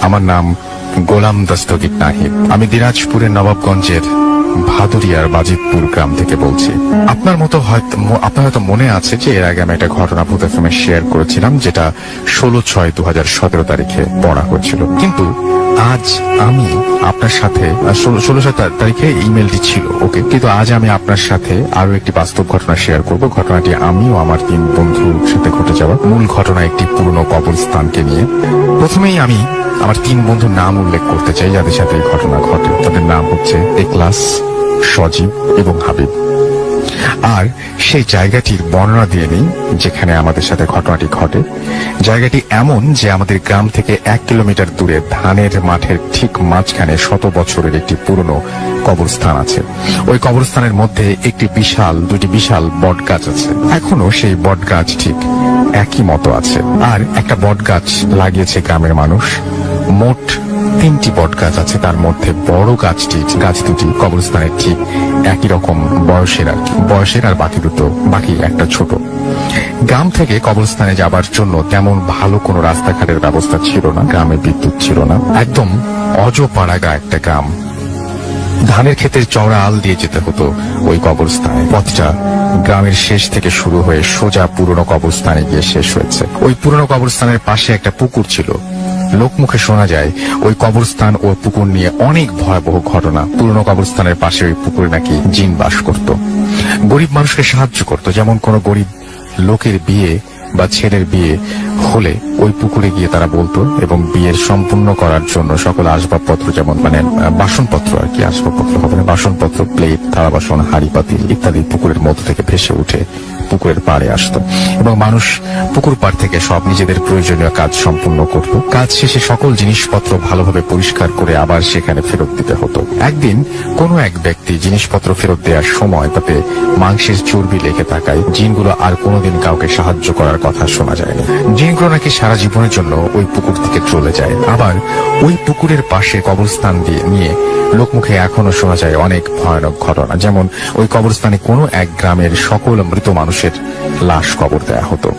আমার নাম গোলাম দস্তগীর নাহিদ। আমি দিনাজপুরের নবাবগঞ্জের ভাদুরিয়ার বাজিতপুর গ্রাম থেকে বলছি। আপনার হয়তো মনে আছে যে এর আগে আমি একটা ঘটনা ভূত এফএমে শেয়ার করেছিলাম, যেটা 16/6/2017 তারিখে পড়া হয়েছিল। কিন্তু আজ আমি আপনার সাথে 16 তারিখে ইমেলটি ছিল, ওকে, কিন্তু আজ আমি আপনার সাথে আরো একটি বাস্তব ঘটনা শেয়ার করব। ঘটনাটি আমি ও আমার 3 বন্ধুর সাথে ঘটে যাওয়া। মূল ঘটনা একটি পুরনো কবরস্থানকে নিয়ে। প্রথমেই আমি আমার 3 বন্ধুর নাম উল্লেখ করতে চাই যাদের সাথে এই ঘটনা ঘটে। তাদের নাম হচ্ছে এখলাস, সজীব এবং হাবিব। আর সেই জায়গাটির বর্ণনা দিয়ে নেই যেখানে আমাদের সাথে ঘটনাটি ঘটে। জায়গাটি এমন যে আমাদের গ্রাম থেকে 1 কিলোমিটার দূরে ধানের মাঠের ঠিক মাঝখানে 100 বছরের একটি পুরনো কবরস্থান আছে। ওই কবরস্থানের মধ্যে দুটি বিশাল বট গাছ আছে। এখনো সেই বট গাছ ঠিক একই মতো আছে। আর একটা বট গাছ লাগিয়েছে গ্রামের মানুষ। মোট 3টি বট গাছ আছে, তার মধ্যে বড় গাছ দুটি কবরস্থানের ঠিক একই রকম বয়সের, আর বাকি একটা ছোট। গ্রাম থেকে কবরস্থানে যাবার জন্য তেমন ভালো কোনো রাস্তাঘাটের ব্যবস্থা ছিল না। গ্রামে বিদ্যুৎ ছিল না। একদম অজপাড়াগা একটা গ্রাম। ধানের ক্ষেতের চওড়া আল দিয়ে যেতে হতো ওই কবরস্থানে। পথটা গ্রামের শেষ থেকে শুরু হয়ে সোজা পুরনো কবরস্থানে গিয়ে শেষ হয়েছে। ওই পুরনো কবরস্থানের পাশে একটা পুকুর ছিল। লোকমুখে শোনা যায় ওই কবরস্থান ও পুকুর নিয়ে অনেক ভয়াবহ ঘটনা। পুরনো কবরস্থানের পাশে ওই পুকুরে নাকি জিন বাস করত, গরিব মানুষকে সাহায্য করত। যেমন কোনো গরিব লোকের বিয়ে বা ছেলের বিয়ে হলে ওই পুকুরে গিয়ে তারা বলতো, এবং বিয়ের সম্পূর্ণ করার জন্য সকল আসবাবপত্র, যেমন বাসনপত্র, আর কি আসবাবপত্র হবে না, বাসনপত্র, প্লেট, থালা বাসন, হাঁড়ি পাতিল ইত্যাদি পুকুরের মধ্য থেকে ভেসে উঠে পুকুরের পাড়ে আসতো, এবং মানুষ পুকুর পাড় থেকে সব নিজেদের প্রয়োজনীয় কাজ সম্পূর্ণ করত। কাজ শেষে সকল জিনিসপত্র ভালোভাবে পরিষ্কার করে আবার সেখানে ফেরত দিতে হতো। একদিন কোনো এক ব্যক্তি জিনিসপত্র ফেরত দেওয়ার সময় তাতে মাংসের চর্বি লেগে থাকায় জিনগুলো আর কোনোদিন কাউকে সাহায্য করার কথা শোনা যায়নি। জিনগুলো নাকি সারা জীবনের জন্য ওই পুকুর থেকে চলে যায়। আবার ওই পুকুরের পাশে কবরস্থান নিয়ে লোকমুখে এখনো শোনা যায় অনেক ভয়ানক ঘটনা। যেমন ওই কবরস্থানে কোনো এক গ্রামের সকল মৃত মানুষের লাশ কবর দেয়া হতো,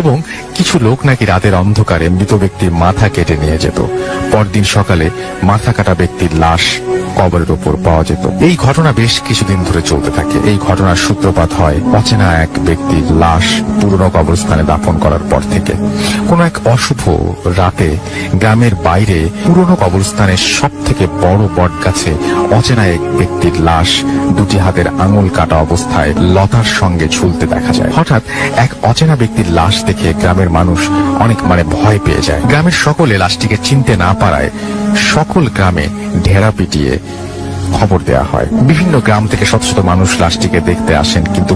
এবং কিছু লোক নাকি রাতের অন্ধকারে মৃত ব্যক্তির মাথা কেটে নিয়ে যেত। পরদিন সকালে মাথা কাটা ব্যক্তির লাশ কবরের উপর পাওয়া যেত। এই ঘটনা বেশ কিছুদিন ধরে চলতে থাকে। এই ঘটনার সূত্রপাত হয় অচেনা এক ব্যক্তির লাশ পুরনো কবরস্থানে দাফন করার পর থেকে। কোন এক অশুভ রাতে গ্রামের বাইরে পুরনো কবরস্থানের সব থেকে বড় বট গাছে অচেনা এক ব্যক্তির লাশ 2টি হাতের আঙুল কাটা অবস্থায় লতার সঙ্গে ঝুলতে দেখা যায়। হঠাৎ এক অচেনা ব্যক্তির লাশ দেখে গ্রামের মানুষ অনেক ভয় পেয়ে যায়। গ্রামের সকলে লাশটিকে চিনতে না পারায় সকল গ্রামে ঢেরা পিটিয়ে খবর দেয়া হয়। বিভিন্ন গ্রাম থেকে শত শত মানুষ লাশটিকে দেখতে আসেন, কিন্তু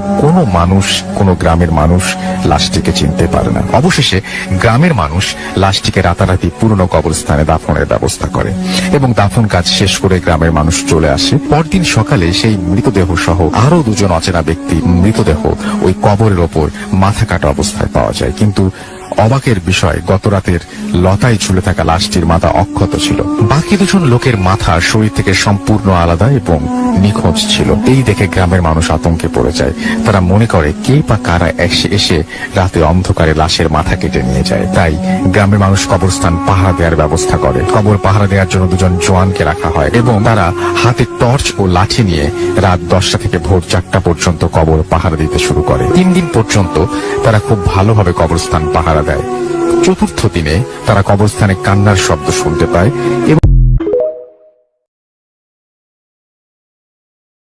কোনো গ্রামের মানুষ লাশটিকে চিনতে পারে না। অবশেষে গ্রামের মানুষ লাশটিকে রাতারাতি পুরনো কবরস্থানে দাফনের ব্যবস্থা করে, এবং দাফন কাজ শেষ করে গ্রামের মানুষ চলে আসে। পরদিন সকালে সেই মৃতদেহ সহ আরো 2জন অচেনা ব্যক্তির মৃতদেহ ওই কবরের ওপর মাথা কাটা অবস্থায় পাওয়া যায়। কিন্তু অবাকের বিষয়, গত রাতের লতায় ঝুলে থাকা লাশটির মাথা অক্ষত ছিল। বাকি 2জন লোকের মাথা শরীর থেকে সম্পূর্ণ আলাদা এবং নিখোঁজ ছিল। এই দেখে গ্রামের মানুষ আতঙ্কে পড়ে যায়। তারা মনে করে কে বা কারা এসে রাতে অন্ধকারে লাশের মাথা কেটে নিয়ে যায়। তাই গ্রামের মানুষ কবরস্থান পাহারা দেওয়ার ব্যবস্থা করে। কবর পাহারা দেওয়ার জন্য 2জন জওয়ানকে রাখা হয়, এবং তারা হাতে টর্চ ও লাঠি নিয়ে রাত 10টা থেকে ভোর 4টা পর্যন্ত কবর পাহারা দিতে শুরু করে। 3 দিন পর্যন্ত তারা খুব ভালোভাবে কবরস্থান পাহারা দেয়। 4র্থ দিনে তারা কবরস্থানে কান্নার শব্দ শুনতে পায়, এবং